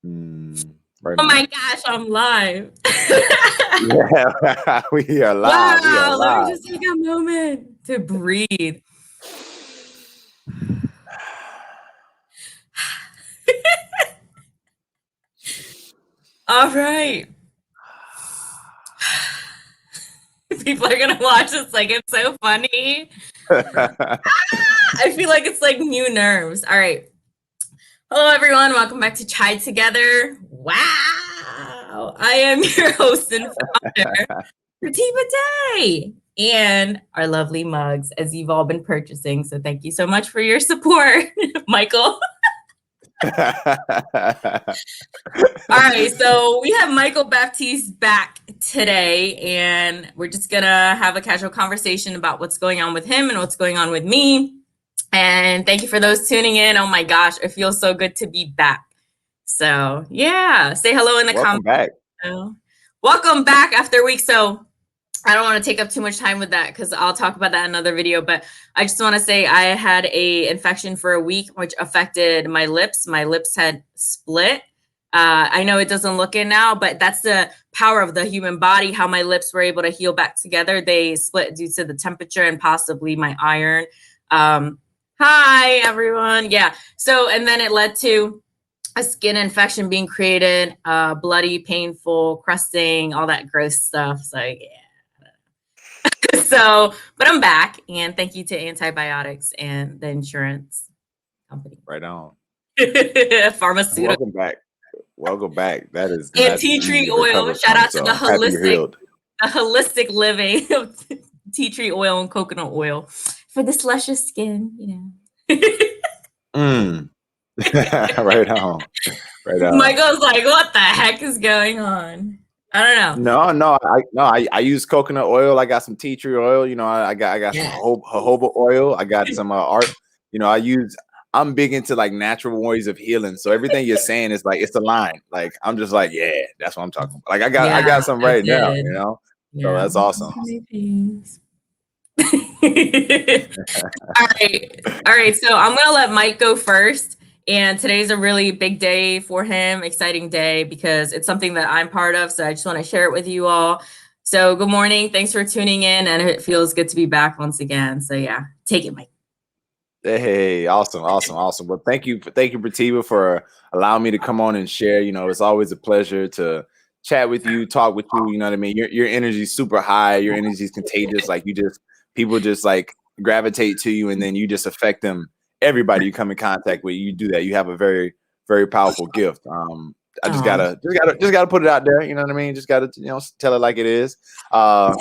Right Oh now. my gosh, I'm live. Yeah, we are live. Wow, We are let me live. just take a moment to breathe. All right. People are gonna watch this like it's so funny. I feel like it's like new nerves. All right. Hello, everyone. Welcome back to Chai Together. Wow. I am your host and founder, Ratiba Day, and our lovely mugs, as you've all been purchasing. So thank you so much for your support, Michael. All right, so we have Michael Baptiste back today, and we're just gonna have a casual conversation about what's going on with him and what's going on with me. And thank you for those tuning in. Oh my gosh, it feels so good to be back. So yeah, say hello in the Welcome comments. back. Welcome back after a week. So I don't want to take up too much time with that because I'll talk about that in another video. But I just want to say I had a infection for a week, which affected my lips. My lips had split. I know it doesn't look it now, but that's the power of the human body, how my lips were able to heal back together. They split due to the temperature and possibly my iron. Hi, everyone. Yeah. So, and then it led to a skin infection being created, bloody, painful, crusting, all that gross stuff. So, yeah. So, but I'm back, and thank you to antibiotics and the insurance company. Right on. Pharmaceutical. Welcome back. Welcome back. That is And not tea tree easy to oil. recover Shout from, out to the happy you're healed. holistic living of tea tree oil and coconut oil for this luscious skin, you know. Right on. Right on. Michael's like, what the heck is going on? I don't know. I use coconut oil. I got some tea tree oil. You know, I got some jojoba oil. I got some art. You know, I'm big into like natural ways of healing. So everything you're saying is like it's a line. Like I'm just like, yeah, that's what I'm talking about. Like I got some right now. You know, so that's awesome. All right. So I'm gonna let Mike go first. And today's a really big day for him, exciting day, because it's something that I'm part of. So I just want to share it with you all. So good morning. Thanks for tuning in. And it feels good to be back once again. So yeah, take it, Mike. Hey, awesome. Well, thank you, Ratiba, for allowing me to come on and share. You know, it's always a pleasure to chat with you, talk with you. You know what I mean? Your energy is super high. Your energy is contagious. Like people just like gravitate to you, and then you just affect them. Everybody you come in contact with, you do that. You have a very, very powerful gift. I just gotta put it out there. You know what I mean? Just gotta, tell it like it is. But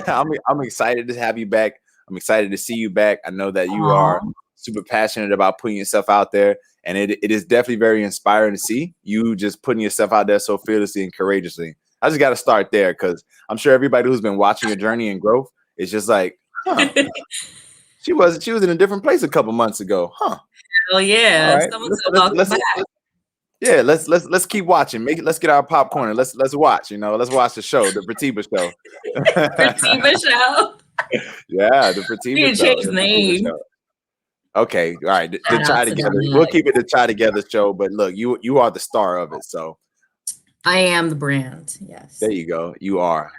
I'm excited to have you back. I'm excited to see you back. I know that you are super passionate about putting yourself out there, and it is definitely very inspiring to see you just putting yourself out there so fearlessly and courageously. I just got to start there because I'm sure everybody who's been watching your journey and growth is just like, huh, she was in a different place a couple months ago, huh? Oh yeah. All right, let's keep watching. Let's get our popcorn and let's watch. Let's watch the show, the Ratiba show. Ratiba show. Yeah, the Ratiba show. Change name. Okay, all right. The Chai Together. We'll keep it the Chai Together show. But look, you are the star of it. So I am the brand. Yes. There you go. You are.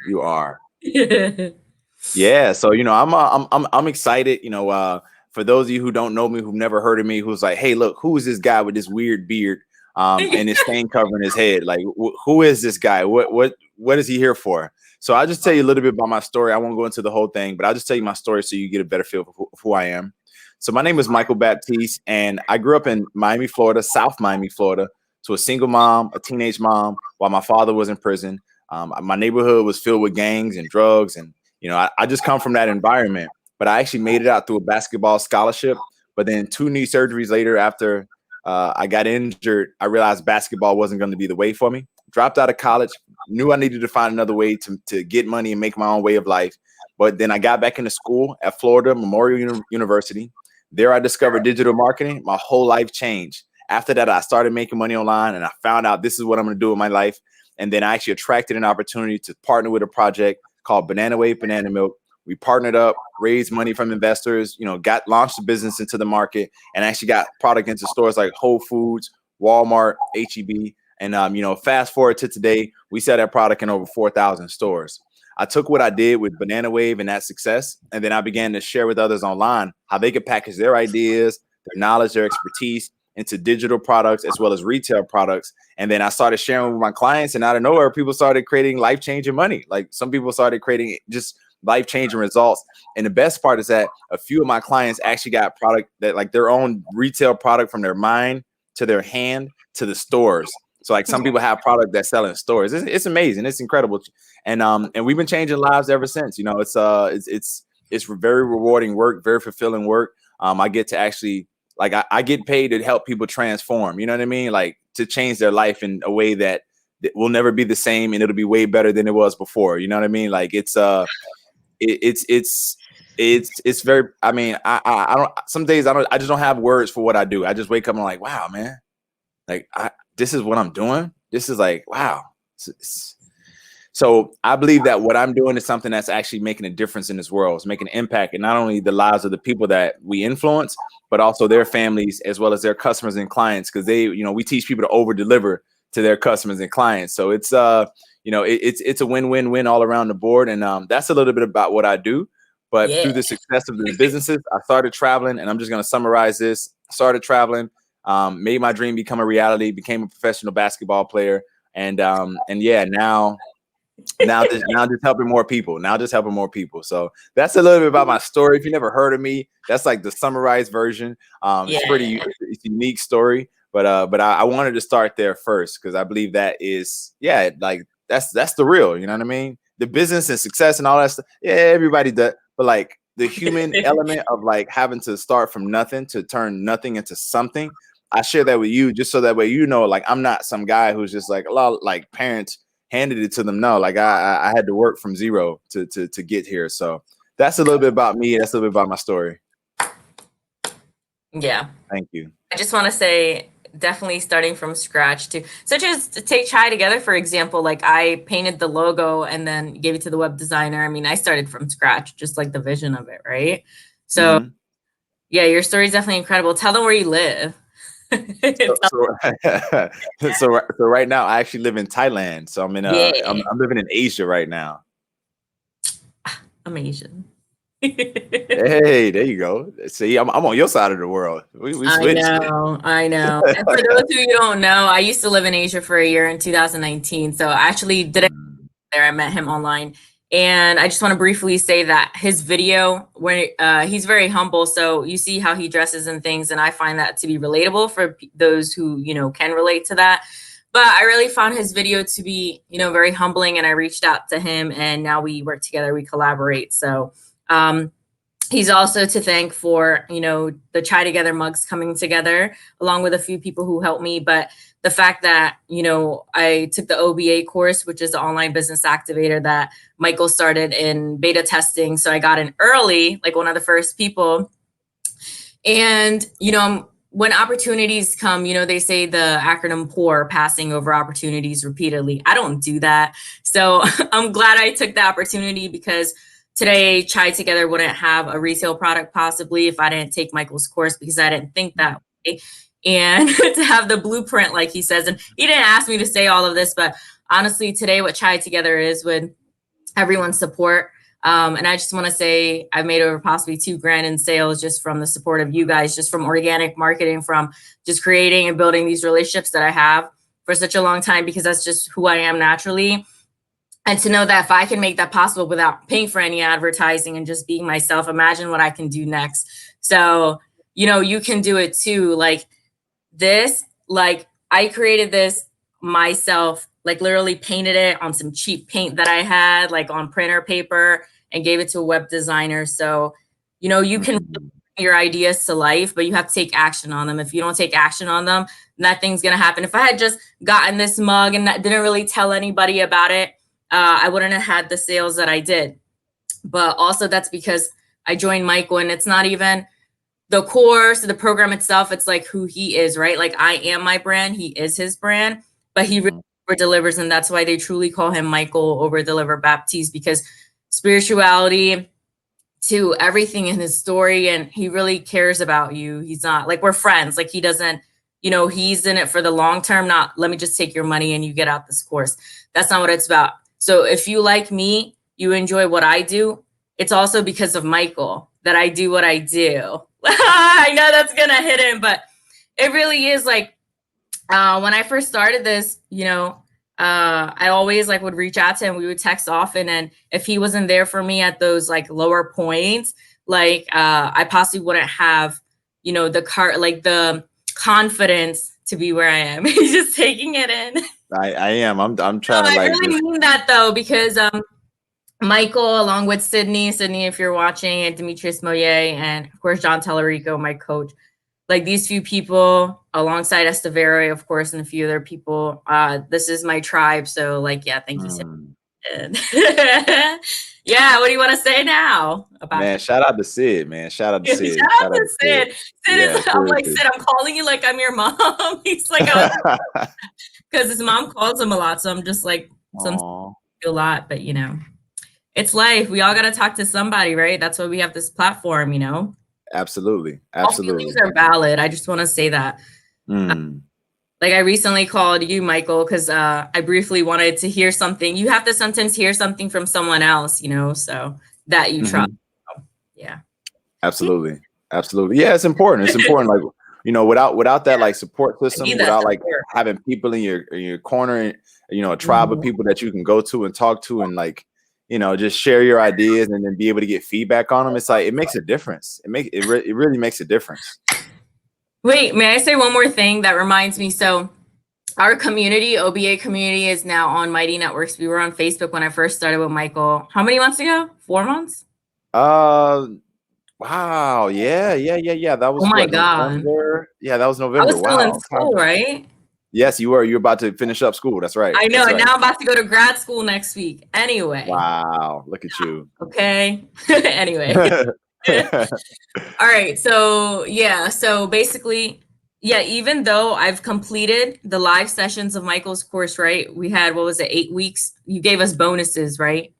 Yeah. So I'm excited. For those of you who don't know me, who've never heard of me, who's like, hey, look, who is this guy with this weird beard and his thing covering his head? Like, who is this guy? What is he here for? So I'll just tell you a little bit about my story. I won't go into the whole thing, but I'll just tell you my story so you get a better feel for who I am. So my name is Michael Baptiste, and I grew up in Miami, Florida, South Miami, Florida, to a single mom, a teenage mom, while my father was in prison. My neighborhood was filled with gangs and drugs, and I just come from that environment. But I actually made it out through a basketball scholarship. But then 2 knee surgeries later, after I got injured, I realized basketball wasn't going to be the way for me. Dropped out of college, knew I needed to find another way to get money and make my own way of life. But then I got back into school at Florida Memorial University. There I discovered digital marketing. My whole life changed. After that, I started making money online, and I found out this is what I'm going to do with my life. And then I actually attracted an opportunity to partner with a project called Banana Wave Banana Milk. We partnered up, raised money from investors, launched the business into the market, and actually got product into stores like Whole Foods, Walmart, HEB. And, you know, fast forward to today, we sell that product in over 4,000 stores. I took what I did with Banana Wave and that success, and then I began to share with others online how they could package their ideas, their knowledge, their expertise into digital products as well as retail products. And then I started sharing with my clients, and out of nowhere, people started creating life-changing money. Like some people started creating just life-changing results. And the best part is that a few of my clients actually got product that like their own retail product from their mind to their hand to the stores. So like some people have product that sell in stores. It's amazing. It's incredible. And we've been changing lives ever since. You know, it's very rewarding work, very fulfilling work. I get to actually like I get paid to help people transform. You know what I mean? Like to change their life in a way that will never be the same, and it'll be way better than it was before. You know what I mean? Like it's very. I mean, I don't. Some days I just don't have words for what I do. I just wake up and I'm like, wow, man. Like this is what I'm doing. This is like, wow. So I believe that what I'm doing is something that's actually making a difference in this world. It's making an impact in not only the lives of the people that we influence, but also their families as well as their customers and clients. Because they, you know, we teach people to over deliver to their customers and clients. So it's you know, it's a win-win-win all around the board. And that's a little bit about what I do. But through the success of the businesses, I started traveling, and I'm just going to summarize this. Started traveling. Made my dream become a reality, became a professional basketball player. And yeah, now just helping more people. So that's a little bit about my story. If you never heard of me, that's like the summarized version. It's a unique story, but I wanted to start there first because I believe that is, like that's the real, you know what I mean? The business and success and all that stuff. Yeah, everybody does, but like the human element of like having to start from nothing to turn nothing into something. I share that with you just so that way you know, like I'm not some guy who's just like a lot like parents handed it to them. No, like I had to work from zero to get here. So that's a little bit about me. That's a little bit about my story. Yeah. Thank you. I just want to say definitely starting from scratch too. Such as to take C.H.A.I together, for example, like I painted the logo and then gave it to the web designer. I mean, I started from scratch, just like the vision of it, right? So yeah, your story is definitely incredible. Tell them where you live. So right now I actually live in Thailand. So I'm in I'm living in Asia right now. I'm Asian. Hey, there you go. See, I'm on your side of the world. We switched. I know. And for those who you don't know, I used to live in Asia for a year in 2019. So I actually did it there. I met him online. And I just want to briefly say that his video, when he's very humble, so you see how he dresses and things, and I find that to be relatable for those who, you know, can relate to that. But I really found his video to be, you know, very humbling, and I reached out to him, and now we work together, we collaborate. So he's also to thank for, you know, the C.H.A.I Together mugs coming together, along with a few people who helped me. But the fact that, you know, I took the OBA course, which is the online business activator that Michael started in beta testing. So I got in early, like one of the first people. And, you know, when opportunities come, you know, they say the acronym POUR, passing over opportunities repeatedly. I don't do that. So I'm glad I took the opportunity, because today C.H.A.I Together wouldn't have a retail product possibly if I didn't take Michael's course, because I didn't think that way. And to have the blueprint, like he says, and he didn't ask me to say all of this, but honestly, today what C.H.A.I Together is with everyone's support. And I just want to say I've made over possibly $2,000 in sales just from the support of you guys, just from organic marketing, from just creating and building these relationships that I have for such a long time, because that's just who I am naturally. And to know that if I can make that possible without paying for any advertising and just being myself, imagine what I can do next. So, you know, you can do it too. Like this, like I created this myself, like literally painted it on some cheap paint that I had, like on printer paper, and gave it to a web designer. So, you know, you can bring your ideas to life, but you have to take action on them. If you don't take action on them, nothing's going to happen. If I had just gotten this mug and didn't really tell anybody about it, I wouldn't have had the sales that I did. But also that's because I joined Michael, and it's not even the course, the program itself. It's like who he is, right? Like I am my brand. He is his brand, but he really over-delivers. And that's why they truly call him Michael Overdeliver Baptiste, because spirituality to everything in his story. And he really cares about you. He's not like, we're friends. Like he doesn't, you know, he's in it for the long term, not let me just take your money and you get out this course. That's not what it's about. So if you like me, you enjoy what I do, it's also because of Michael that I do what I do. I know that's gonna hit him, but it really is like when I first started this, you know, I always like would reach out to him. We would text often, and if he wasn't there for me at those like lower points, like I possibly wouldn't have, you know, the confidence to be where I am. He's just taking it in. I am. I'm trying to I like really mean that though, because Michael, along with Sydney, if you're watching, and Demetrius Moyer, and of course John Tellerico, my coach, like these few people alongside Estevere, of course, and a few other people. This is my tribe. So like, yeah, thank you so much. Yeah, what do you want to say now about man, shout out to Sid, man. Shout out to Sid. Shout out to Sid. Sid Yeah, is, I'm like, Sid, I'm calling you like I'm your mom. He's like, because his mom calls him a lot. So I'm just like, sometimes a lot, but you know, it's life. We all got to talk to somebody, right? That's why we have this platform, you know? Absolutely. All feelings are valid. I just want to say that. Like I recently called you, Michael, because I briefly wanted to hear something. You have to sometimes hear something from someone else, you know, so that you trust. So, yeah. Absolutely. Absolutely. Yeah, it's important. It's important. Like, you know, without that like support system, without like having people in your corner, you know, a tribe of people that you can go to and talk to and like, you know, just share your ideas and then be able to get feedback on them. It's like, it makes a difference. It really makes a difference. Wait, may I say one more thing that reminds me? So our community, OBA community, is now on Mighty Networks. We were on Facebook when I first started with Michael. How many months ago? 4 months? Wow. Yeah. That was God. November. Yeah, that was November. I was still in school, right? Yes, you were. You're about to finish up school. That's right. I know. And now I'm about to go to grad school next week. Anyway. Wow. Look at you. Okay. Anyway. All right. So, yeah. So basically, yeah, even though I've completed the live sessions of Michael's course, right? We had, what was it, 8 weeks? You gave us bonuses, right?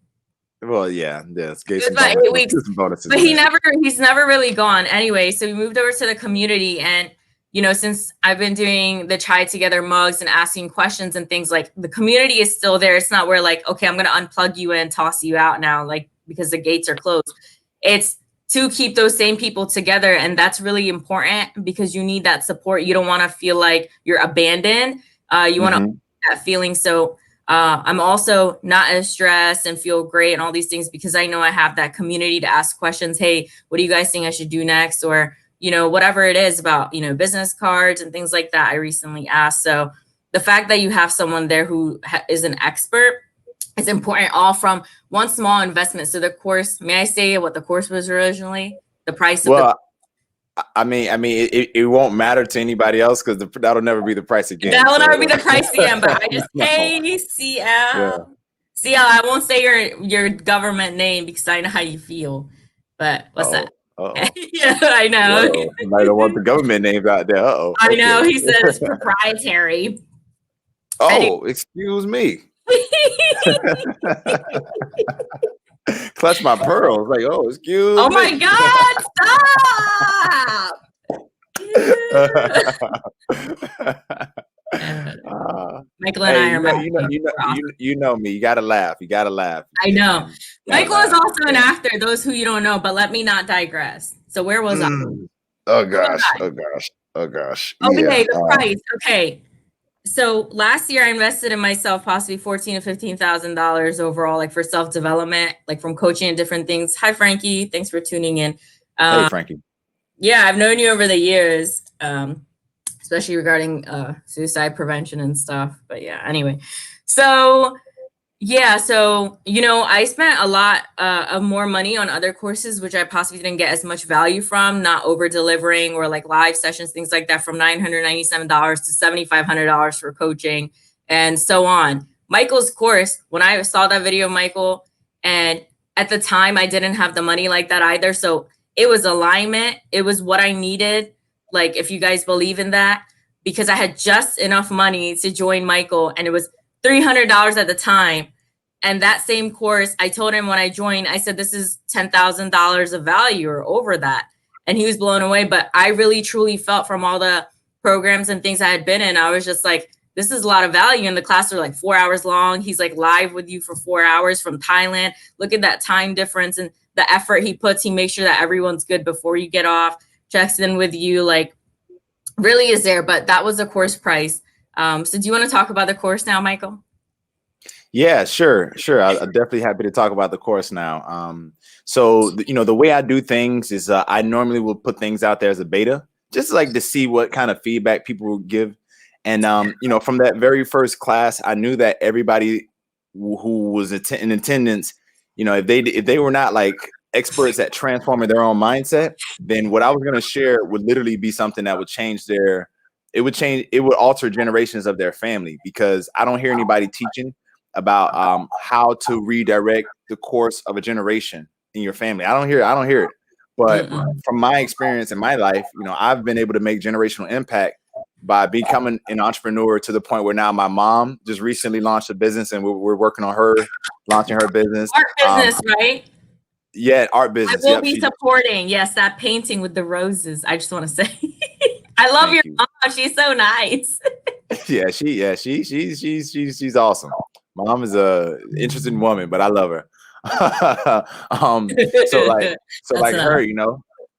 Well, yeah. Yes. It was about 8 weeks. Bonuses, but he's never really gone. Anyway, so we moved over to the community, and you know, since I've been doing the Chai Together mugs and asking questions and things, like the community is still there. It's not where like, okay, I'm going to unplug you and toss you out now, like because the gates are closed. It's to keep those same people together. And that's really important because you need that support. You don't want to feel like you're abandoned. You want to that feeling. So I'm also not as stressed and feel great and all these things because I know I have that community to ask questions. Hey, what do you guys think I should do next? Or you know, whatever it is about, you know, business cards and things like that. I recently asked. So the fact that you have someone there who is an expert is important, all from one small investment. So the course, may I say what the course was originally? The price of I mean, it won't matter to anybody else because that'll never be the price again. That will never be the price again. But I just, hey, C.L. C.L. I won't say your government name because I know how you feel. But what's that? Yeah, I know. I don't want the government names out there. I know. He said it's proprietary. Excuse me. Clutch my pearls. Like, excuse me. Oh my God, stop. Michael and I are you know me. You gotta laugh. I know. Michael is also an actor, those who you don't know, but let me not digress. So where was I? Oh gosh. Okay, the price. Okay. So last year I invested in myself possibly $14,000 to $15,000 overall, like for self-development, like from coaching and different things. Hi, Frankie. Thanks for tuning in. Hey, Frankie. Yeah, I've known you over the years. Especially regarding suicide prevention and stuff. But yeah, anyway. So, yeah. So, you know, I spent a lot of more money on other courses, which I possibly didn't get as much value from, not over delivering or like live sessions, things like that, from $997 to $7,500 for coaching and so on. Michael's course, when I saw that video of Michael, and at the time I didn't have the money like that either. So it was alignment. It was what I needed. Like, if you guys believe in that, because I had just enough money to join Michael, and it was $300 at the time. And that same course, I told him when I joined, I said, this is $10,000 of value or over that. And he was blown away. But I really, truly felt from all the programs and things I had been in, I was just like, this is a lot of value. And the classes are like 4 hours long. He's like live with you for 4 hours from Thailand. Look at that time difference and the effort he puts. He makes sure that everyone's good before you get off, checks in with you, like really is there. But that was the course price. So do you want to talk about the course now, Michael? Yeah, sure. I'm definitely happy to talk about the course now. So, the way I do things is I normally will put things out there as a beta, just like to see what kind of feedback people will give. And, from that very first class, I knew that everybody who was in attendance, if they were not like experts at transforming their own mindset, then what I was going to share would literally be something that would it would alter generations of their family, because I don't hear anybody teaching about how to redirect the course of a generation in your family. I don't hear it. But from my experience in my life, I've been able to make generational impact by becoming an entrepreneur to the point where now my mom just recently launched a business, and we're working on her launching her business. Art business, right? Yeah, art business. I will be supporting. Yes, that painting with the roses. I just want to say, I love your mom. She's so nice. She's awesome. Mom is a interesting woman, but I love her. So her,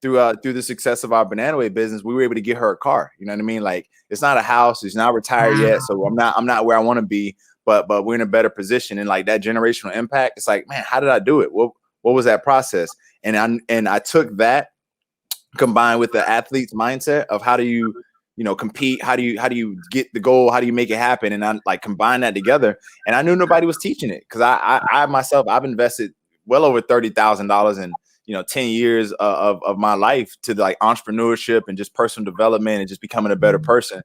through the success of our Banana Way business, we were able to get her a car. You know what I mean? Like, it's not a house, she's not retired yet, so I'm not where I want to be, but we're in a better position. And like that generational impact, it's like, man, how did I do it? What was that process? And I took that combined with the athlete's mindset of how do you compete, how do you get the goal, how do you make it happen, and I like combine that together. And I knew nobody was teaching it, because I myself, I've invested well over $30,000 in 10 years of my life to like entrepreneurship and just personal development and just becoming a better person.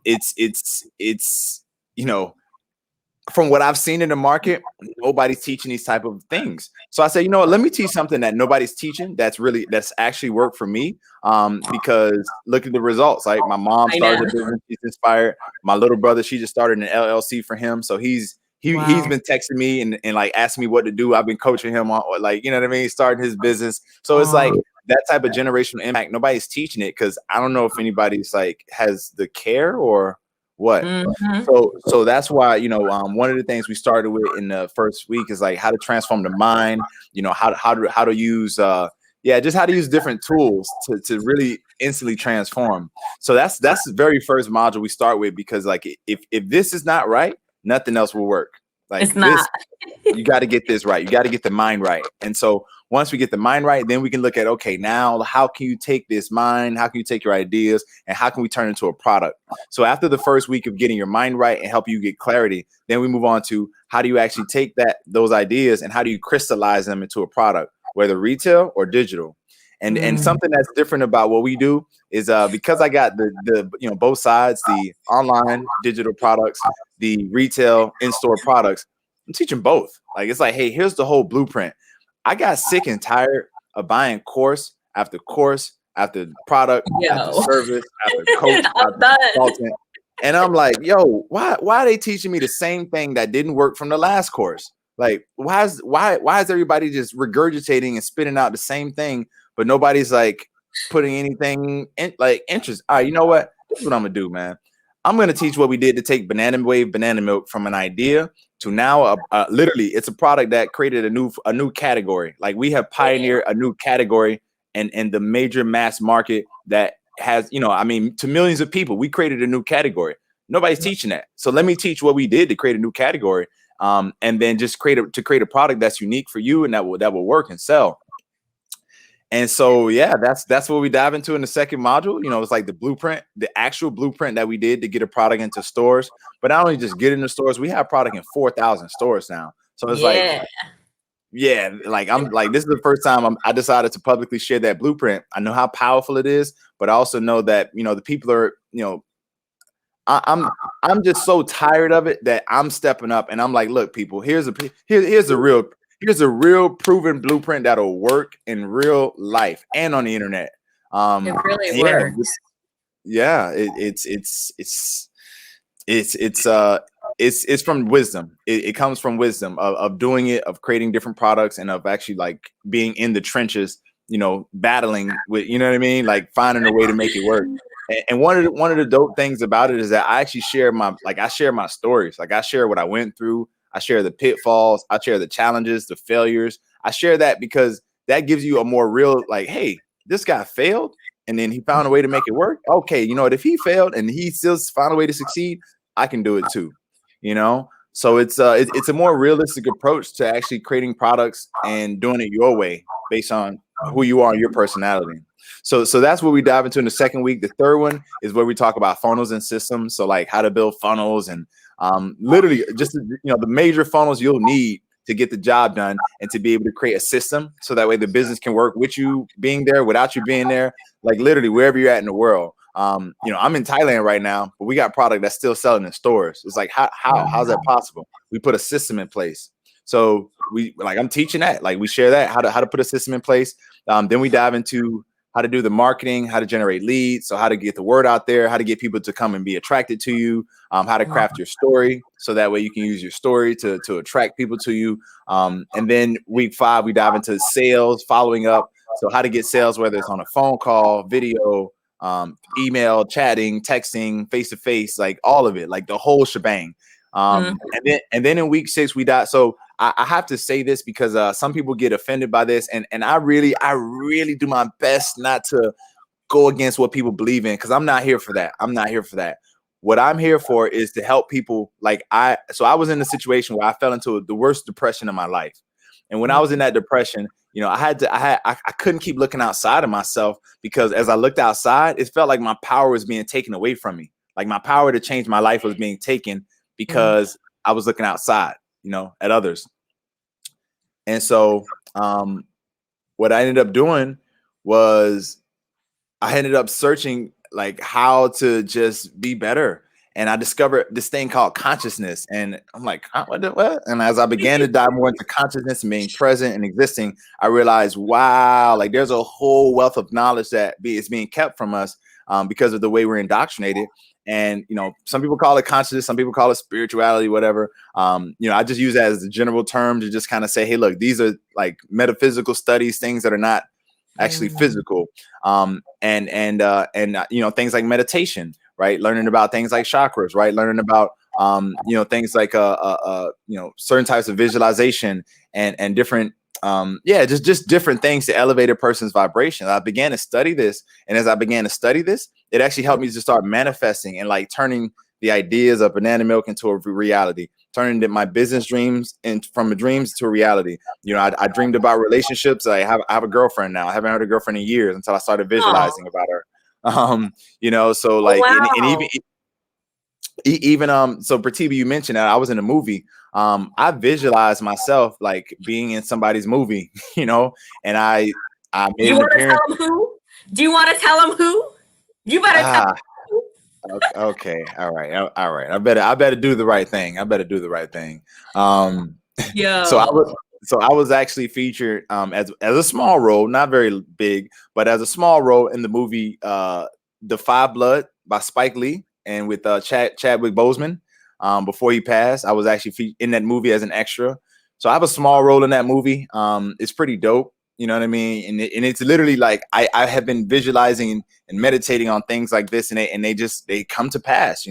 It's from what I've seen in the market, nobody's teaching these type of things. So I said, let me teach something that nobody's teaching that's actually worked for me. Because look at the results. Like, my mom started a business, she's inspired. My little brother, she just started an LLC for him. So he's been texting me and like asking me what to do. I've been coaching him on, like, you know what I mean? Starting his business. So it's like that type of generational impact. Nobody's teaching it, because I don't know if anybody's like has the care or what. So that's why, one of the things we started with in the first week is like how to transform the mind, how to use just how to use different tools to really instantly transform. So that's the very first module we start with, because like if this is not right, nothing else will work. Like, it's not. You got to get this right. You got to get the mind right. And so once we get the mind right, then we can look at, okay, now how can you take this mind? How can you take your ideas and how can we turn it into a product? So after the first week of getting your mind right and help you get clarity, then we move on to how do you actually take those ideas and how do you crystallize them into a product, whether retail or digital. And something that's different about what we do is because I got the both sides, the online digital products, the retail in-store products, I'm teaching both. Like, it's like, hey, here's the whole blueprint. I got sick and tired of buying course after product, after service, after coach, after consultant. And I'm like, yo, why are they teaching me the same thing that didn't work from the last course? Like, why is everybody just regurgitating and spitting out the same thing, but nobody's like putting anything in like interest? All right, you know what? This is what I'm gonna do, man. I'm gonna teach what we did to take Banana Wave banana milk from an idea to now literally it's a product that created a new category. Like, we have pioneered a new category and the major mass market that has, to millions of people. We created a new category. Nobody's teaching that. So let me teach what we did to create a new category, and then just create a product that's unique for you and that will work and sell. And so, yeah, that's what we dive into in the second module. It's like the blueprint, the actual blueprint that we did to get a product into stores. But not only just get into stores, we have product in 4,000 stores now. So it's I'm like, this is the first time I decided to publicly share that blueprint. I know how powerful it is, but I also know that, the people are, I'm just so tired of it that I'm stepping up and I'm like, look, people, here's a real proven blueprint that'll work in real life and on the internet. It really works. Yeah, it's from wisdom. It comes from wisdom of doing it, of creating different products, and of actually like being in the trenches, battling with, you know what I mean? Like finding a way to make it work. And one of the dope things about it is that I actually share my stories. Like I share what I went through. I share the pitfalls. I share the challenges, the failures. I share that because that gives you a more real, like, hey, this guy failed and then he found a way to make it work. Okay, you know what? If he failed and he still found a way to succeed, I can do it too. You know, so it's a more realistic approach to actually creating products and doing it your way based on who you are and your personality. So that's what we dive into in the second week. The third one is where we talk about funnels and systems. So like how to build funnels and literally just the major funnels you'll need to get the job done and to be able to create a system so that way the business can work with you being there, without you being there, like literally wherever you're at in the world. I'm in Thailand right now, but we got product that's still selling in stores. It's like how's that possible? We put a system in place. So I'm teaching that, like we share that, how to put a system in place. Then we dive into how to do the marketing, how to generate leads, so how to get the word out there, how to get people to come and be attracted to you, how to craft your story so that way you can use your story to attract people to you. And then week 5, we dive into sales, following up. So how to get sales, whether it's on a phone call, video, email, chatting, texting, face-to-face, like all of it, like the whole shebang. And then in week 6, we dive. So I have to say this because some people get offended by this, and I really do my best not to go against what people believe in, because I'm not here for that. I'm not here for that. What I'm here for is to help people. I was in a situation where I fell into the worst depression of my life, and when I was in that depression, I couldn't keep looking outside of myself, because as I looked outside, it felt like my power was being taken away from me. Like my power to change my life was being taken because I was looking outside, at others. And so what I ended up doing was I ended up searching like how to just be better. And I discovered this thing called consciousness. And I'm like, what? And as I began to dive more into consciousness and being present and existing, I realized, wow, like there's a whole wealth of knowledge that is being kept from us because of the way we're indoctrinated. And, some people call it consciousness, some people call it spirituality, whatever. I just use that as the general term to just kind of say, hey, look, these are like metaphysical studies, things that are not actually physical. And things like meditation, right? Learning about things like chakras, right? Learning about, things like, certain types of visualization and different, just different things to elevate a person's vibration. I began to study this. And as I began to study this, it actually helped me to start manifesting and like turning the ideas of banana milk into a reality, turning my business dreams from dreams to a reality. I dreamed about relationships. I have a girlfriend now. I haven't had a girlfriend in years until I started visualizing about her. So like, and even so Pratiba, you mentioned that I was in a movie. I visualized myself like being in somebody's movie, and I made an appearance. Do you want to tell them who? You better tell them. Okay. All right. I better do the right thing. Yeah. So I was actually featured as a small role, not very big, but as a small role in the movie The Five Blood by Spike Lee, and with Chadwick Boseman. Before he passed, I was actually in that movie as an extra. So I have a small role in that movie. It's pretty dope. You know what I mean? And it's literally like I have been visualizing and meditating on things like this, and they come to pass.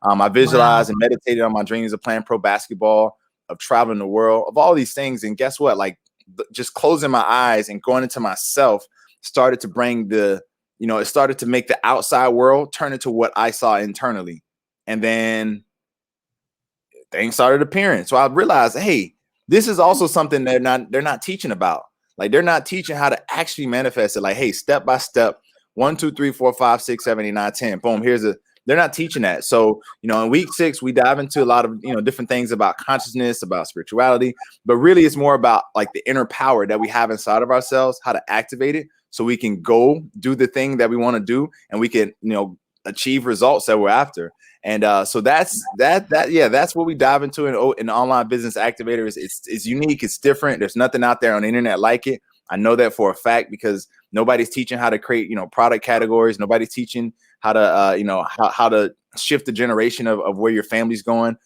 I visualized and meditated on my dreams of playing pro basketball, of traveling the world, of all these things. And guess what? Like just closing my eyes and going into myself started to bring it started to make the outside world turn into what I saw internally. And then things started appearing. So I realized, hey, this is also something they're not teaching about. Like they're not teaching how to actually manifest it. Like, hey, step by step, 1, 2, 3, 4, 5, 6, 7, 8, 9, 10. Boom. They're not teaching that. So, in week 6, we dive into a lot of, different things about consciousness, about spirituality, but really it's more about like the inner power that we have inside of ourselves, how to activate it so we can go do the thing that we want to do, and we can, achieve results that we're after. And so that's what we dive into in the Online Business Activator. It's unique. It's different. There's nothing out there on the internet like it. I know that for a fact because nobody's teaching how to create, product categories. Nobody's teaching how to, how to shift the generation of where your family's going.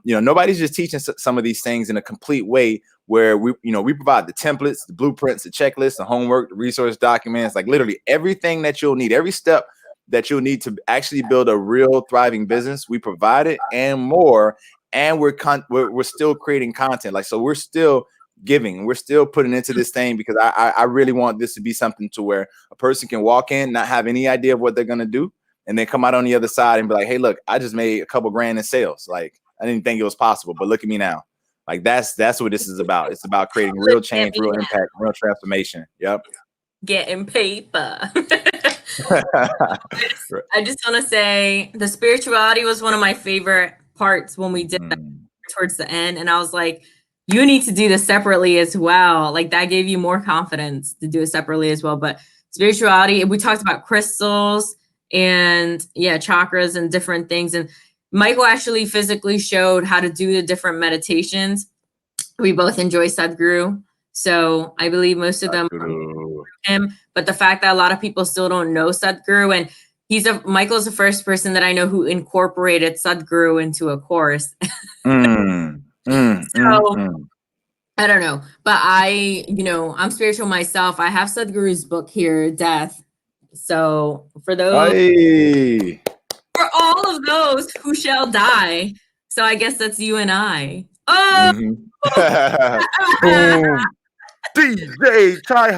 Nobody's just teaching some of these things in a complete way where we provide the templates, the blueprints, the checklists, the homework, the resource documents, like literally everything that you'll need, every step that you'll need to actually build a real thriving business. We provide it and more, and we're still creating content. Like, so we're still giving, we're still putting into this thing, because I really want this to be something to where a person can walk in, not have any idea of what they're gonna do, and then come out on the other side and be like, hey, look, I just made a couple grand in sales. Like, I didn't think it was possible, but look at me now. Like, that's what this is about. It's about creating real change, real impact, real transformation. Yep. Getting paper. I just want to say the spirituality was one of my favorite parts when we did that towards the end. And I was like, you need to do this separately as well. Like, that gave you more confidence to do it separately as well. But spirituality, we talked about crystals and chakras and different things. And Michael actually physically showed how to do the different meditations. We both enjoy Sadhguru. So I believe most of them are him. But the fact that a lot of people still don't know Sadhguru, and Michael's the first person that I know who incorporated Sadhguru into a course. I don't know, but I'm spiritual myself. I have Sadhguru's book here, Death. So for all of those who shall die. So I guess that's you and I. Oh, boom. DJ C.H.A.I.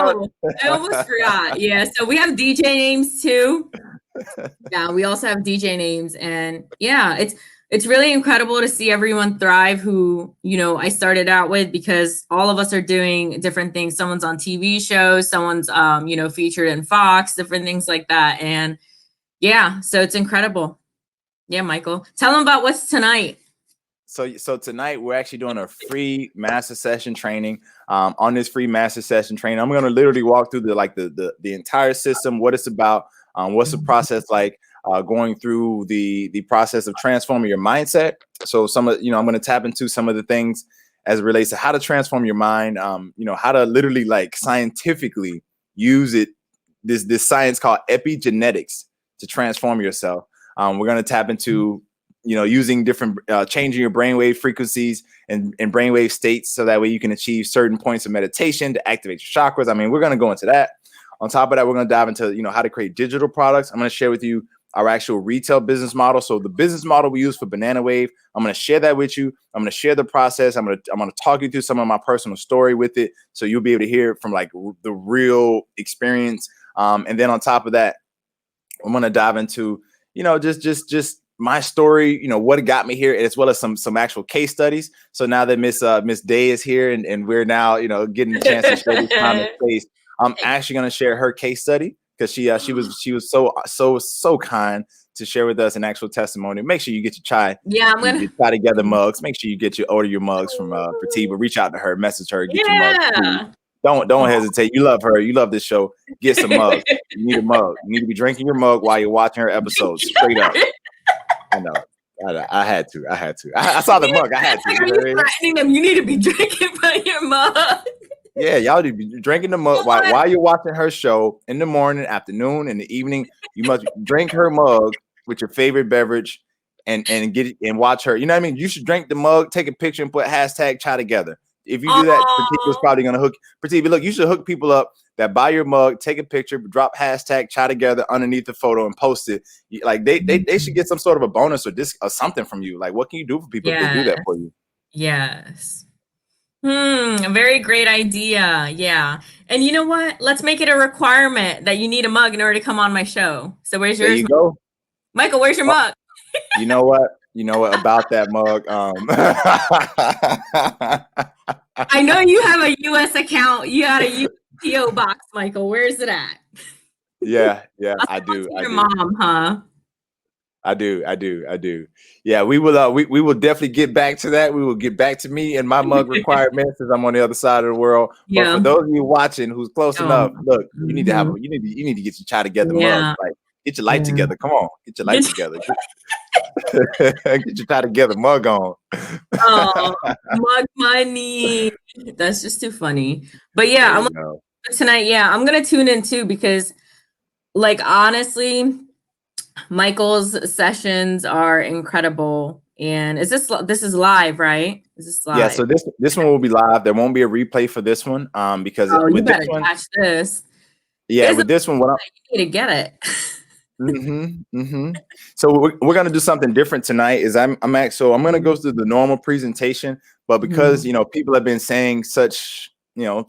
Oh, I almost forgot. Yeah, so we have DJ names too. Yeah, we also have DJ names, and it's really incredible to see everyone thrive who, I started out with, because all of us are doing different things. Someone's on TV shows, someone's featured in Fox, different things like that. And so it's incredible. Yeah, Michael, tell them about what's tonight. So tonight we're actually doing a free master session training. On this free master session training, I'm going to literally walk through the entire system, what it's about, what's the process like, going through the process of transforming your mindset. So I'm going to tap into some of the things as it relates to how to transform your mind. How to literally, like, scientifically use it. This science called epigenetics to transform yourself. We're going to tap into using different, changing your brainwave frequencies and brainwave states, so that way you can achieve certain points of meditation to activate your chakras. I mean, we're going to go into that. On top of that, we're going to dive into, how to create digital products. I'm going to share with you our actual retail business model. So the business model we use for Banana Wave, I'm going to share that with you. I'm going to share the process. I'm going to talk you through some of my personal story with it, so you'll be able to hear it from, like, the real experience. And then on top of that, I'm going to dive into, just my story, what got me here, as well as some actual case studies. So now that Miss Day is here, and we're now, getting a chance to share this time and space, I'm actually going to share her case study, because she was so kind to share with us an actual testimony. Make sure you get your chai. Yeah, I'm gonna your chai together mugs. Make sure you order your mugs from Pratiba. Reach out to her, message her, get your mugs. Please. Don't hesitate. You love her. You love this show. Get some mugs. You need a mug. You need to be drinking your mug while you're watching her episodes. Straight up. I know. I had to. I saw the mug. I had to. Are you threatening them? You need to be drinking by your mug. Yeah, y'all need to be drinking the mug while you're watching her show in the morning, afternoon, and the evening. You must drink her mug with your favorite beverage, and get it and watch her. You know what I mean? You should drink the mug, take a picture, and put hashtag Chai Together. If you do that, Pratiba's probably gonna hook. Pratiba, look, you should hook people up that buy your mug, take a picture, drop hashtag Chai Together underneath the photo, and post it. Like, they should get some sort of a bonus or something from you. Like, what can you do for people if they do that for you? Yes. A very great idea. Yeah. And you know what? Let's make it a requirement that you need a mug in order to come on my show. So where's yours? There you go. Michael, where's your mug? You know what about that mug? I know you have a US account. You got a PO box, Michael. Where's it at? Yeah, I do. Your mom, huh? I do. Yeah, we will definitely get back to that. We will get back to me and my mug requirements, as I'm on the other side of the world. Yeah. But for those of you watching who's close enough, look, you need to you need to get your Chai Together mug. Like, get your life together. Come on, get your life together. Get your Chai Together mug on. Oh, mug money. That's just too funny. But yeah, tonight, I'm gonna tune in too, because, like, honestly, Michael's sessions are incredible. And this is live, right? Is this live? Yeah, so this one will be live. There won't be a replay for this one, because you better catch this. Yeah, It's a with this one, what I'm you need to get it. So we're gonna do something different tonight. Is so I'm gonna go through the normal presentation, but because people have been saying such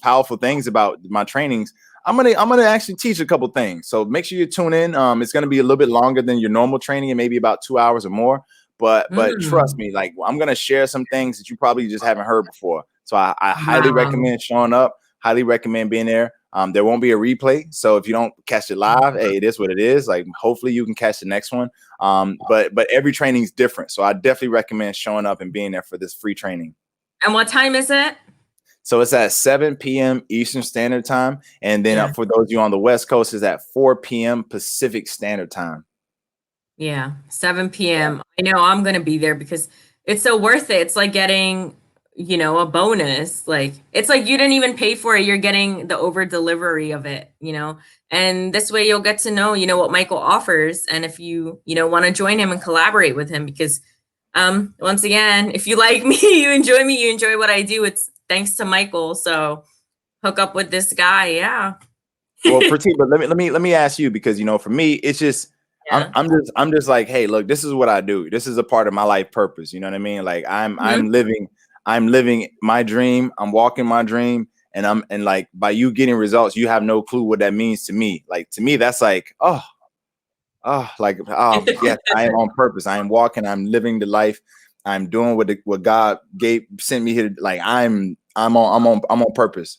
powerful things about my trainings, I'm gonna actually teach a couple things. So make sure you tune in. It's gonna be a little bit longer than your normal training, and maybe about 2 hours or more. But trust me, like I'm gonna share some things that you probably just haven't heard before. So I highly Wow. recommend showing up. Highly recommend being there. There won't be a replay, so if you don't catch it live, hey, it is what it is. Like hopefully you can catch the next one. But every training is different, so I definitely recommend showing up and being there for this free training. And what time is it? So it's at 7 p.m. Eastern Standard Time, and then for those of you on the West Coast, is at 4 p.m. Pacific Standard Time. Yeah, 7 p.m. I know I'm gonna be there because it's so worth it. It's like getting, a bonus. Like it's like you didn't even pay for it. You're getting the over delivery of it, and this way you'll get to know, what Michael offers. And if you, want to join him and collaborate with him, because once again, if you like me, you enjoy what I do. It's thanks to Michael. So hook up with this guy. Yeah. Well, Pratik, but let me ask you, because for me, it's just I'm just like, hey, look, this is what I do. This is a part of my life purpose. You know what I mean? Like I'm living my dream. I'm walking my dream, and like by you getting results, you have no clue what that means to me. Like to me, that's like yes, I am on purpose. I am walking. I'm living the life. I'm doing what God sent me here. Like I'm on purpose.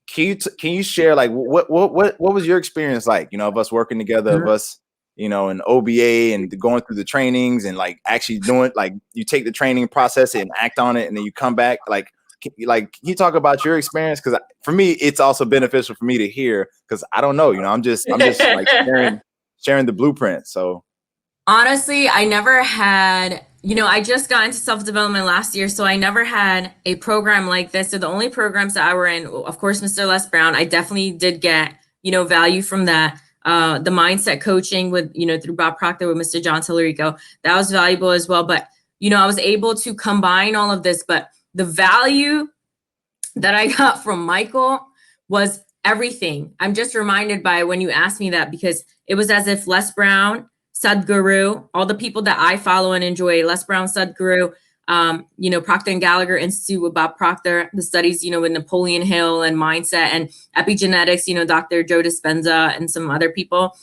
Can you share like what was your experience like, of us working together, of us, in OBA and going through the trainings and like actually doing, like you take the training process and act on it and then you come back, can you talk about your experience? Because for me, it's also beneficial for me to hear, because I don't know, I'm just like sharing the blueprint. So honestly, I never had, I just got into self-development last year, so I never had a program like this. So the only programs that I were in, of course, Mr. Les Brown, I definitely did get, value from that. The mindset coaching with, through Bob Proctor with Mr. John Tallarico, that was valuable as well. But, I was able to combine all of this, but the value that I got from Michael was everything. I'm just reminded by when you asked me that, because it was as if Les Brown, Sadhguru, all the people that I follow and enjoy, Les Brown, Sadhguru, Procter and Gallagher Institute with Bob Proctor, the studies, with Napoleon Hill and mindset and epigenetics, Dr. Joe Dispenza and some other people.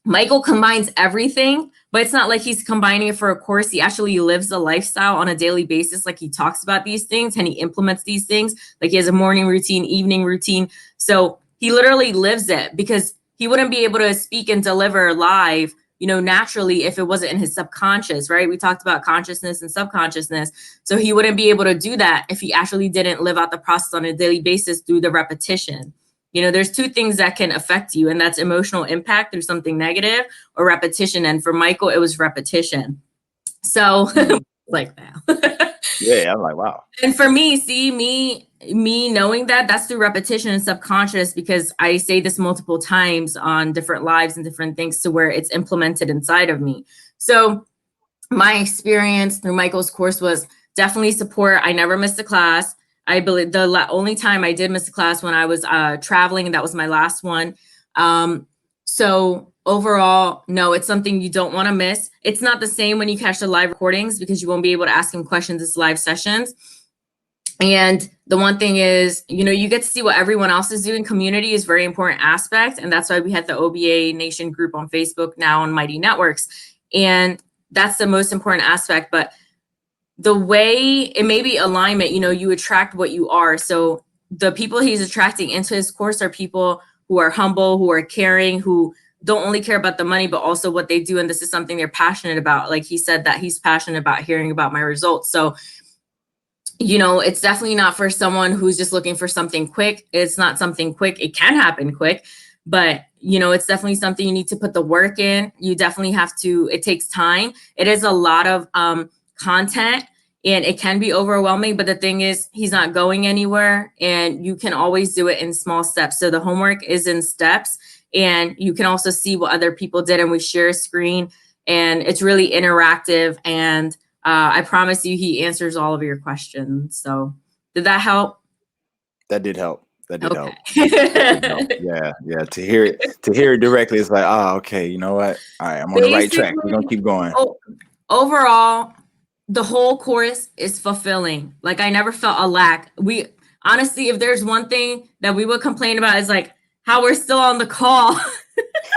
Michael combines everything, but it's not like he's combining it for a course. He actually lives the lifestyle on a daily basis. Like he talks about these things and he implements these things. Like he has a morning routine, evening routine. So he literally lives it, because he wouldn't be able to speak and deliver live, naturally, if it wasn't in his subconscious, right? We talked about consciousness and subconsciousness. So he wouldn't be able to do that if he actually didn't live out the process on a daily basis through the repetition. There's two things that can affect you, and that's emotional impact through something negative or repetition. And for Michael, it was repetition. So like that. yeah, I'm like, wow. And for me, see me knowing that's through repetition and subconscious, because I say this multiple times on different lives and different things to where it's implemented inside of me. So my experience through Michael's course was definitely support. I never missed a class. I believe the only time I did miss a class when I was traveling, and that was my last one. So overall, no, it's something you don't want to miss. It's not the same when you catch the live recordings, because you won't be able to ask him questions. It's live sessions. And the one thing is, you get to see what everyone else is doing. Community is a very important aspect. And that's why we had the OBA Nation group on Facebook, now on Mighty Networks. And that's the most important aspect. But the way it may be alignment, you attract what you are. So the people he's attracting into his course are people who are humble, who are caring, who don't only care about the money, but also what they do. And this is something they're passionate about. Like he said that he's passionate about hearing about my results. So, it's definitely not for someone who's just looking for something quick. It's not something quick. It can happen quick, but it's definitely something you need to put the work in. You definitely have to, it takes time. It is a lot of content, and it can be overwhelming, but the thing is, he's not going anywhere, and you can always do it in small steps. So the homework is in steps, and you can also see what other people did, and we share a screen, and it's really interactive. And I promise you, he answers all of your questions. So did that help? That did help. That did help. Okay. Yeah. To hear it directly, it's like, oh, okay. You know what? All right, I'm on the right track. We're gonna keep going. Overall, the whole course is fulfilling. Like I never felt a lack. We honestly, if there's one thing that we would complain about is like how we're still on the call.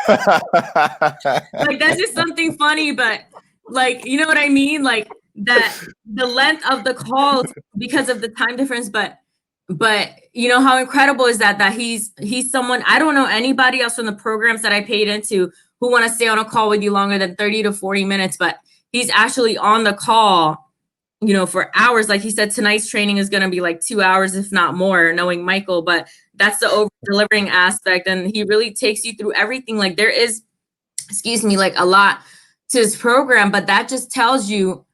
Like that's just something funny, but like you know what I mean? Like that the length of the calls because of the time difference, but you know how incredible is that he's someone I don't know anybody else from the programs that I paid into who want to stay on a call with you longer than 30 to 40 minutes, but he's actually on the call, you know, for hours. Like he said, tonight's training is going to be like 2 hours, if not more, knowing Michael, but that's the over delivering aspect. And he really takes you through everything. Like there is, like a lot to his program, but that just tells you,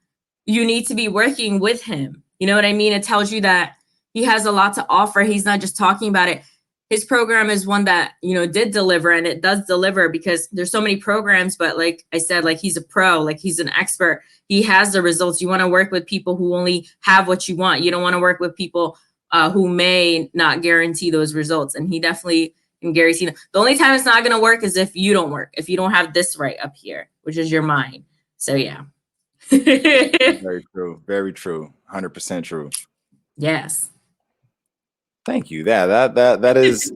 you need to be working with him. You know what I mean? It tells you that he has a lot to offer. He's not just talking about it. His program is one that, you know, did deliver, and it does deliver because there's so many programs, but like I said, like he's a pro, like he's an expert. He has the results. You want to work with people who only have what you want. You don't want to work with people who may not guarantee those results. And he definitely can guarantee them. The only time it's not going to work is if you don't work, if you don't have this right up here, which is your mind. So yeah. Very true. Very true. 100% true. Yes. Thank you. That is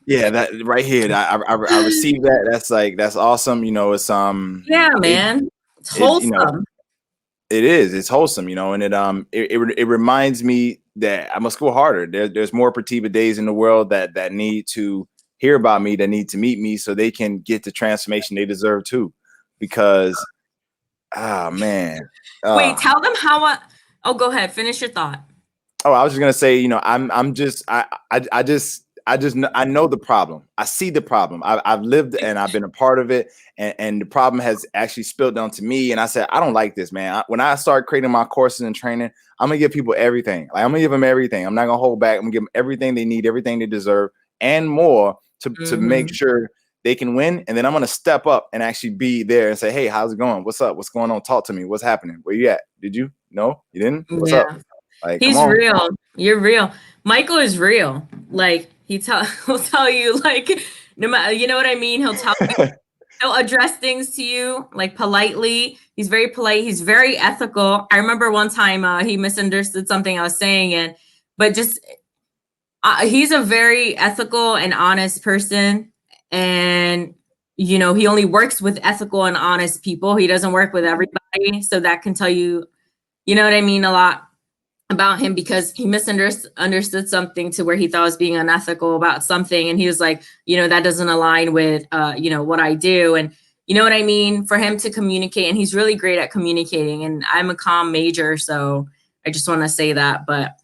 yeah, that right here. I received that. That's awesome. You know, it's yeah, man. It's wholesome. You know, it is. It's wholesome, you know, and it reminds me that I must go harder. There's more Pertiba days in the world that need to hear about me, that need to meet me so they can get the transformation they deserve too. Because man. Wait, tell them how oh, go ahead. Finish your thought. Oh, I was just gonna say, you know, I know the problem. I see the problem. I've lived and I've been a part of it, and the problem has actually spilled down to me. And I said, I don't like this, man. When I start creating my courses and training, I'm gonna give people everything. Like I'm gonna give them everything. I'm not gonna hold back. I'm gonna give them everything they need, everything they deserve, and more to make sure they can win. And then I'm gonna step up and actually be there and say, hey, how's it going? What's up? What's going on? Talk to me. What's happening? Where you at? Did you? No, you didn't? What's up? Like, he's real. You're real. Michael is real. Like he'll tell you, like, no matter, you know what I mean? He'll tell you, he'll address things to you like politely. He's very polite. He's very ethical. I remember one time he misunderstood something I was saying, but just he's a very ethical and honest person. And you know, he only works with ethical and honest people. He doesn't work with everybody. So that can tell you, you know what I mean, a lot about him, because he misunderstood something to where he thought was being unethical about something. And he was like, you know, that doesn't align with, you know, what I do. And you know what I mean? For him to communicate, and he's really great at communicating, and I'm a comm major. So I just want to say that, but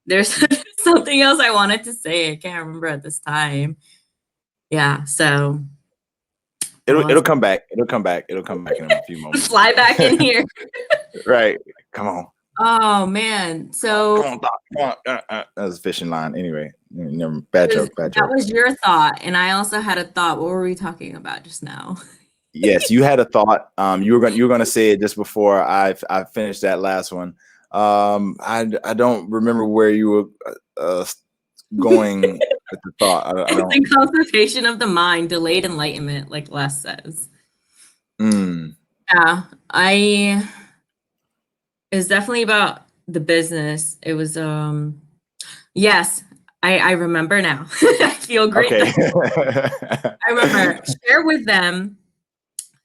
there's something else I wanted to say. I can't remember at this time. Yeah. So it'll come back. It'll come back in a few moments. Fly back in here. Right. Come on. Oh man, so come on. That was a fishing line. Anyway, bad joke. That was your thought, and I also had a thought. What were we talking about just now? Yes, you had a thought. You were gonna say it just before I finished that last one. I don't remember where you were going with the thought. I don't. The consultation of the mind, delayed enlightenment, like Les says. Yeah, it was definitely about the business. It was, yes, I remember now. I feel great. Okay. I remember, share with them.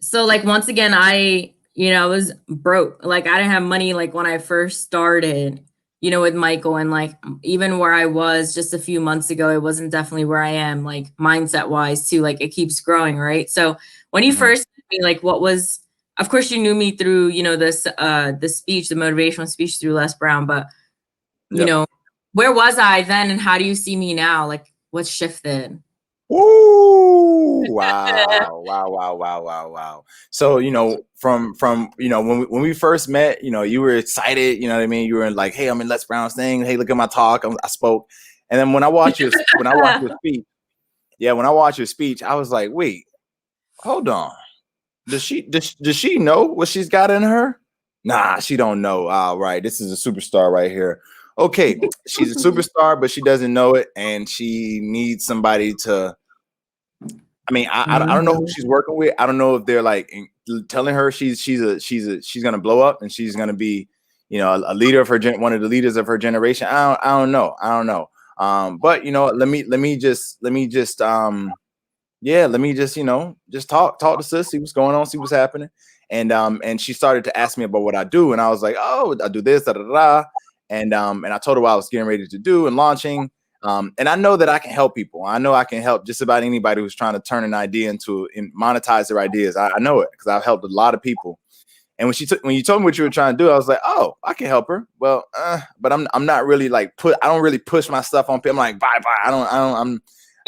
So like, once again, I was broke. Like I didn't have money like when I first started, you know, with Michael, and like even where I was just a few months ago, it wasn't definitely where I am, like mindset wise too. Like it keeps growing, right? So when you first met me, like what was, of course you knew me through, you know, this the speech, the motivational speech through Les Brown, but you know, where was I then and how do you see me now? Like what's shifted? Ooh, wow. So, you know, from you know, when we first met, you know, you were excited, you know what I mean? You were like, hey, I'm in Les Brown's thing. Hey, look at my talk. I spoke. And then when I watched your speech, I was like, wait, hold on. Does she know what she's got in her? Nah, she don't know. All right. This is a superstar right here. okay, she's a superstar, but she doesn't know it, and she needs somebody to. I mean, I don't know who she's working with. I don't know if they're like telling her she's gonna blow up and she's gonna be, you know, a leader of her one of the leaders of her generation. I don't know. But you know, let me just you know, just talk to sis, see what's going on, see what's happening. And she started to ask me about what I do, and I was like, oh, I do this, da da da. And I told her what I was getting ready to do and launching. And I know that I can help people. I know I can help just about anybody who's trying to turn an idea into and monetize their ideas. I know it because I've helped a lot of people. And when you told me what you were trying to do, I was like, oh, I can help her. Well, but I'm not really like I don't really push my stuff on people. I'm like, bye.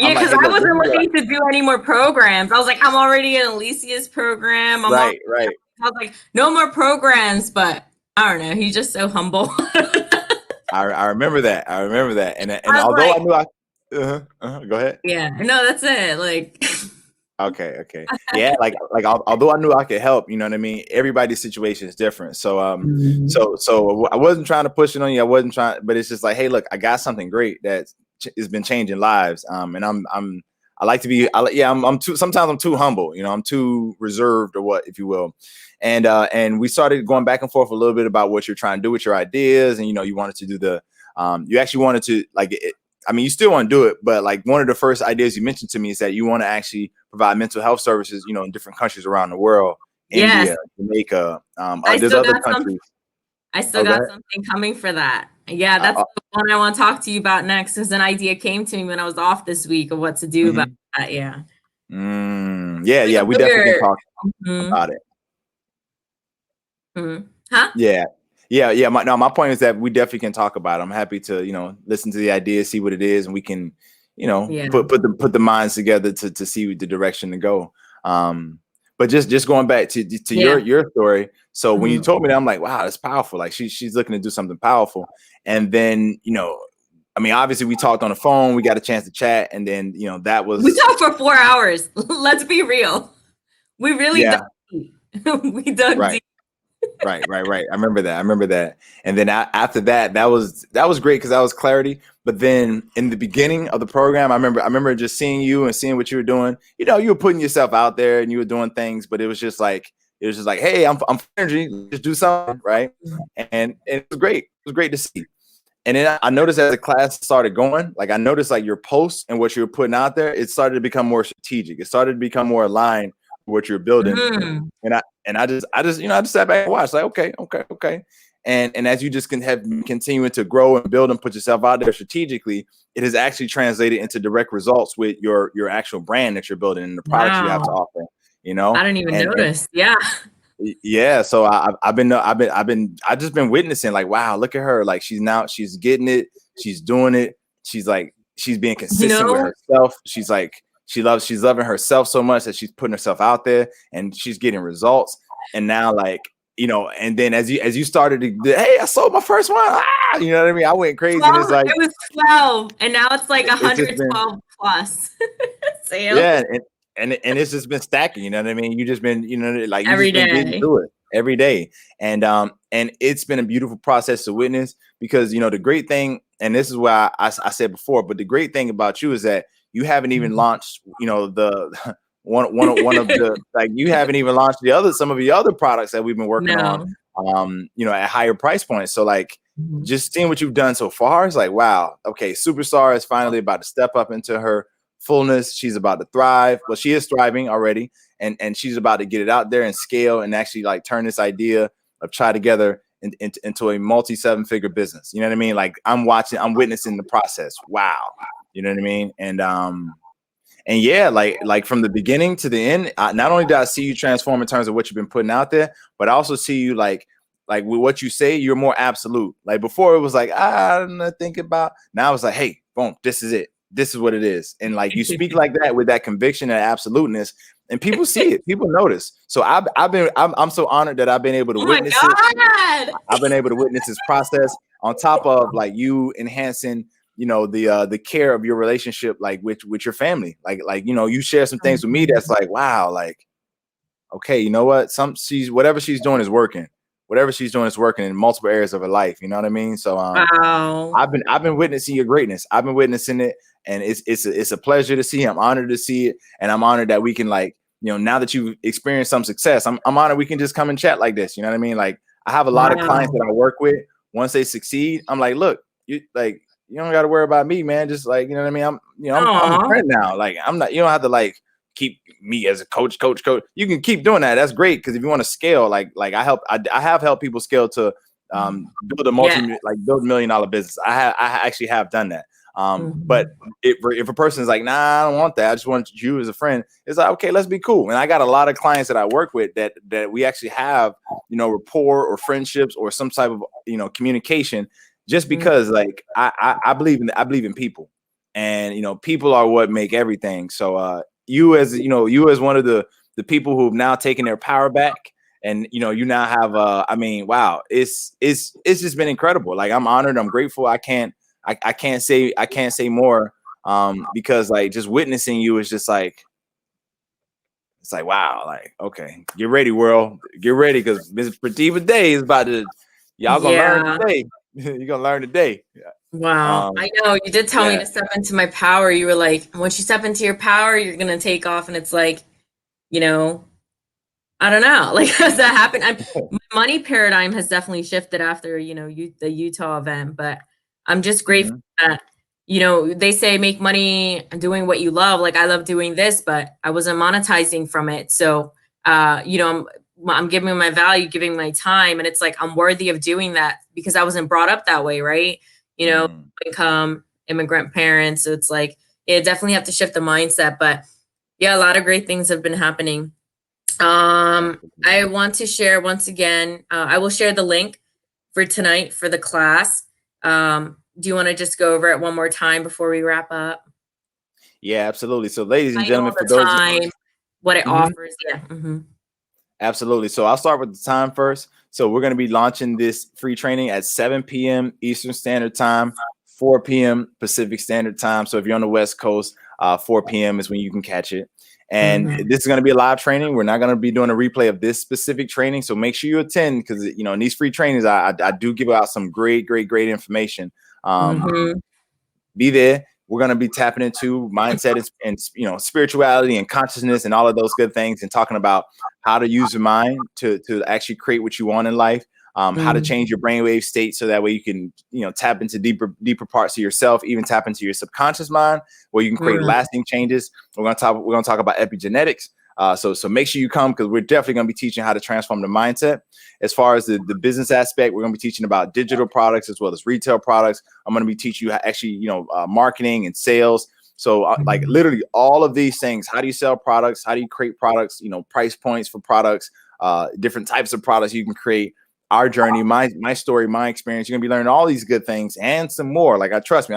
Yeah, because I wasn't looking to do any more programs. I was like, I'm already in Alicia's program. Right. I was like, no more programs, but I don't know. He's just so humble. I remember that. And although I knew go ahead. Yeah, no, that's it. Like, okay. Yeah, like although I knew I could help, you know what I mean? Everybody's situation is different. So so I wasn't trying to push it on you. I wasn't trying, but it's just like, hey, look, I got something great that has been changing lives. And I like to be, sometimes I'm too humble, you know, I'm too reserved or what, if you will. And we started going back and forth a little bit about what you're trying to do with your ideas. And, you know, you wanted to do you actually wanted to I mean, you still want to do it, but like one of the first ideas you mentioned to me is that you want to actually provide mental health services, you know, in different countries around the world, India, Jamaica, there's other countries. I still got something coming for that. Yeah, that's the one I want to talk to you about next, because an idea came to me when I was off this week of what to do about that. Yeah. Yeah, we definitely can talk about it. Huh? Yeah. My point is that we definitely can talk about it. I'm happy to, you know, listen to the idea, see what it is, and we can, you know, put the minds together to see the direction to go. But just going back to your story. So when you told me that, I'm like, wow, that's powerful. Like she's looking to do something powerful. And then, you know, I mean, obviously we talked on the phone, we got a chance to chat, and then, you know, we talked for 4 hours. Let's be real. We really dug deep. We dug deep. Right. I remember that. And then after that was great because that was clarity. But then in the beginning of the program, I remember just seeing you and seeing what you were doing. You know, you were putting yourself out there and you were doing things, but it was just like, hey, I'm energy, just do something, right? And it was great. It was great to see. And then I noticed as the class started going, like I noticed like your posts and what you were putting out there, it started to become more strategic. It started to become more aligned with what you're building. And I just sat back and watched, like, okay. And as you just continuing to grow and build and put yourself out there strategically, it has actually translated into direct results with your actual brand that you're building and the products you have to offer. You know, I didn't even notice. Yeah. So I've just been witnessing, like, wow, look at her. Like she's getting it. She's doing it. She's being consistent with herself. She's loving herself so much that she's putting herself out there and she's getting results. And now, like, you know, and then as you started to, hey, I sold my first one. You know what I mean? I went crazy. 12, and it's like, it was 12 and now it's like 112 plus sales. Yeah. And it's just been stacking, you know what I mean? You just been, you know, like you every just been day. getting through it every day. And it's been a beautiful process to witness because, you know, the great thing, and this is why I said before, but the great thing about you is that you haven't even launched, you know, the one of the, like, you haven't even launched some of the other products that we've been working on, you know, at higher price points. So like just seeing what you've done so far is like, wow, okay, Superstar is finally about to step up into her fullness. She's about to thrive. Well, she is thriving already, and she's about to get it out there and scale and actually like turn this idea of Try Together into a multi-7-figure business. You know what I mean? Like I'm witnessing the process. Wow. You know what I mean? And yeah, like from the beginning to the end, not only did I see you transform in terms of what you've been putting out there, but I also see you like with what you say, you're more absolute. Like before it was like, I don't know, think about. Now it's like, hey, boom, this is it. This is what it is. And like you speak like that with that conviction and absoluteness, and people see it, people notice. So I'm so honored that I've been able to witness it. I've been able to witness this process on top of like you enhancing, you know, the care of your relationship, like with your family. Like, you know, you share some things with me that's like, wow, like, okay, you know what? Whatever she's doing is working. whatever she's doing is working in multiple areas of her life. You know what I mean? So Wow. I've been witnessing your greatness. I've been witnessing it, and it's a pleasure to see. I'm honored to see it, and I'm honored that we can, like, you know, now that you've experienced some success, I'm honored we can just come and chat like this. You know what I mean? Like, I have a lot of clients that I work with. Once they succeed, I'm like, look, you don't got to worry about me, man. Just like, you know what I mean? I'm a friend now. Like, I'm not. You don't have to like keep me as a coach. You can keep doing that. That's great, because if you want to scale, like I have helped people scale to build a build $1 million business. I actually have done that. But if a person is like, nah, I don't want that, I just want you as a friend, it's like, okay, let's be cool. And I got a lot of clients that I work with that we actually have, you know, rapport or friendships or some type of, you know, communication, just because like I believe in people, and, you know, people are what make everything. So you as one of the people who've now taken their power back, and, you know, you now have I mean, wow, it's just been incredible. Like, I'm honored, I'm grateful. I can't say more, because like just witnessing you is just like, it's like, wow, like, okay, get ready, world, get ready, because Ms. Prativa Day is about to, y'all gonna learn today. You're gonna learn today. Wow. I know you did tell me to step into my power. You were like, once you step into your power, you're gonna take off, and it's like, you know, I don't know, like, has that happened? My money paradigm has definitely shifted after, you know, the Utah event, but I'm just grateful that, you know, they say make money doing what you love. Like, I love doing this, but I wasn't monetizing from it. So, you know, I'm giving my value, giving my time, and it's like I'm worthy of doing that because I wasn't brought up that way, right? You know, income, immigrant parents. So it's like, yeah, definitely have to shift the mindset. But yeah, a lot of great things have been happening. I want to share once again, I will share the link for tonight for the class. Do you want to just go over it one more time before we wrap up? Yeah, absolutely. So, ladies and gentlemen, for those time, what it offers, absolutely. So I'll start with the time first. So we're going to be launching this free training at 7 p.m. Eastern Standard Time, 4 p.m. Pacific Standard Time. So if you're on the West Coast, 4 p.m. is when you can catch it. And this is going to be a live training. We're not going to be doing a replay of this specific training. So make sure you attend, because, you know, in these free trainings, I do give out some great information. Be there. We're going to be tapping into mindset and, you know, spirituality and consciousness and all of those good things, and talking about how to use your mind to actually create what you want in life. How to change your brainwave state so that way you can, you know, tap into deeper parts of yourself, even tap into your subconscious mind, where you can create lasting changes. We're going to talk about epigenetics. So make sure you come, because we're definitely going to be teaching how to transform the mindset. As far as the business aspect, we're going to be teaching about digital products as well as retail products. I'm going to be teaching you how actually, you know, marketing and sales. So like literally all of these things. How do you sell products? How do you create products? You know, price points for products, different types of products you can create. Our journey, my story, my experience. You're gonna be learning all these good things and some more. Like, trust me,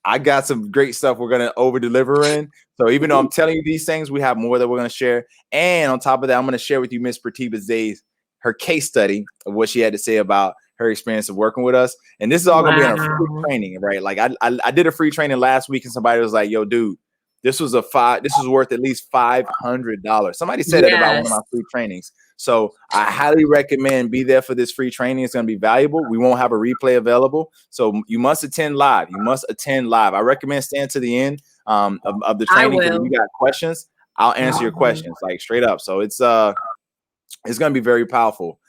I got some great stuff we're gonna over deliver in. So even though I'm telling you these things, we have more that we're gonna share. And on top of that, I'm gonna share with you Miss Prativa Zay's her case study of what she had to say about her experience of working with us. And this is all gonna be on a free training, right? Like I did a free training last week, and somebody was like, "Yo, dude, this was worth at least $500." Somebody said that about one of my free trainings. So I highly recommend be there for this free training. It's going to be valuable. We won't have a replay available. So you must attend live. I recommend staying to the end of the training. If you got questions, I'll answer your questions, like, straight up. So it's going to be very powerful.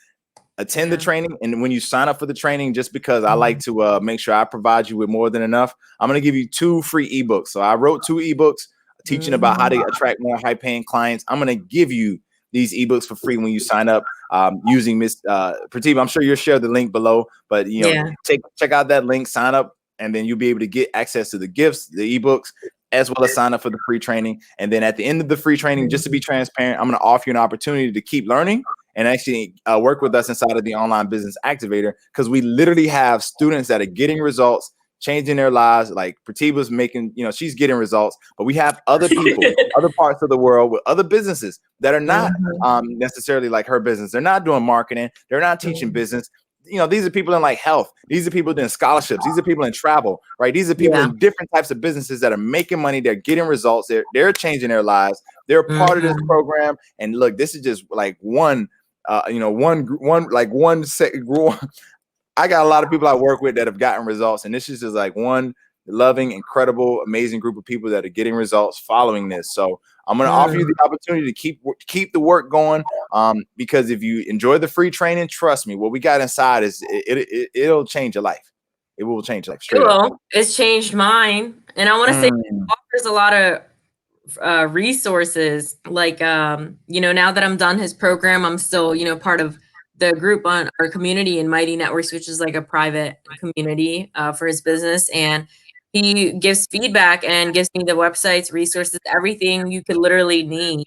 Attend the training. And when you sign up for the training, just because I like to make sure I provide you with more than enough, I'm going to give you 2 free ebooks. So I wrote 2 ebooks teaching about how to attract more high paying clients. I'm going to give you these ebooks for free when you sign up using Miss Prativa. I'm sure you'll share the link below, but, you know, check out that link, sign up, and then you'll be able to get access to the gifts, the ebooks, as well as sign up for the free training. And then at the end of the free training, just to be transparent, I'm going to offer you an opportunity to keep learning and actually work with us inside of the Online Business Activator, because we literally have students that are getting results, changing their lives. Like Prativa's making, you know, she's getting results, but we have other people, other parts of the world with other businesses that are not necessarily like her business. They're not doing marketing. They're not teaching business. You know, these are people in like health. These are people doing scholarships. These are people in travel, right? These are people in different types of businesses that are making money. They're getting results. They're changing their lives. They're part of this program. And look, this is just like one I got a lot of people I work with that have gotten results, and this is just like one loving, incredible, amazing group of people that are getting results following this. So I'm going to offer you the opportunity to keep the work going, because if you enjoy the free training, trust me, what we got inside is it'll change your life. It will change your life. Straight up. It's changed mine, and I want to say it offers a lot of resources. Like now that I'm done his program, I'm still part of the group on our community in Mighty Networks, which is like a private community for his business. And he gives feedback and gives me the websites, resources, everything you could literally need.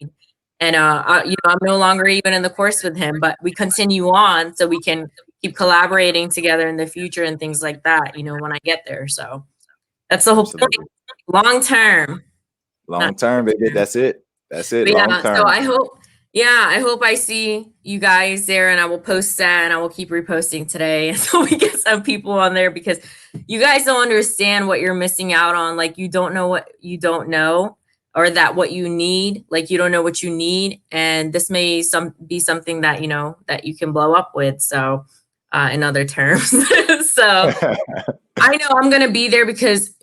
And I'm no longer even in the course with him, but we continue on so we can keep collaborating together in the future and things like that, when I get there. So that's the whole point. Long term, baby. That's it. Long term. So I hope I see you guys there, and I will post that, and I will keep reposting today so we get some people on there, because you guys don't understand what you're missing out on. Like, you don't know what you don't know, or that what you need, like you don't know what you need. And this may be something that, that you can blow up with. So in other terms, so I know I'm going to be there because,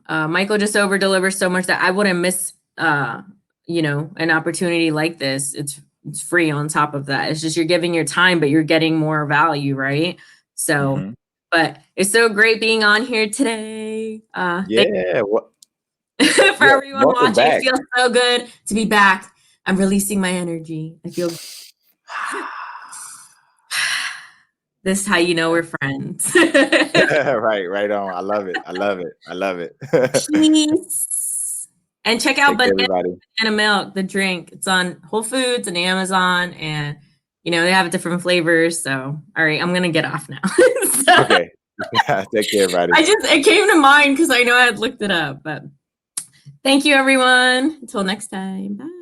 Michael just over delivers so much that I wouldn't miss, an opportunity like this. It's free on top of that. It's just, you're giving your time, but you're getting more value. Right. So, but it's so great being on here today. For everyone watching, back. It feels so good to be back. I'm releasing my energy. I feel this is how you know we're friends. Right on. I love it. Peace. And check out Banana Milk, the drink. It's on Whole Foods and Amazon, and they have different flavors. So, all right, I'm gonna get off now. Okay. Take care, everybody. It came to mind because I know I had looked it up, but thank you, everyone. Until next time. Bye.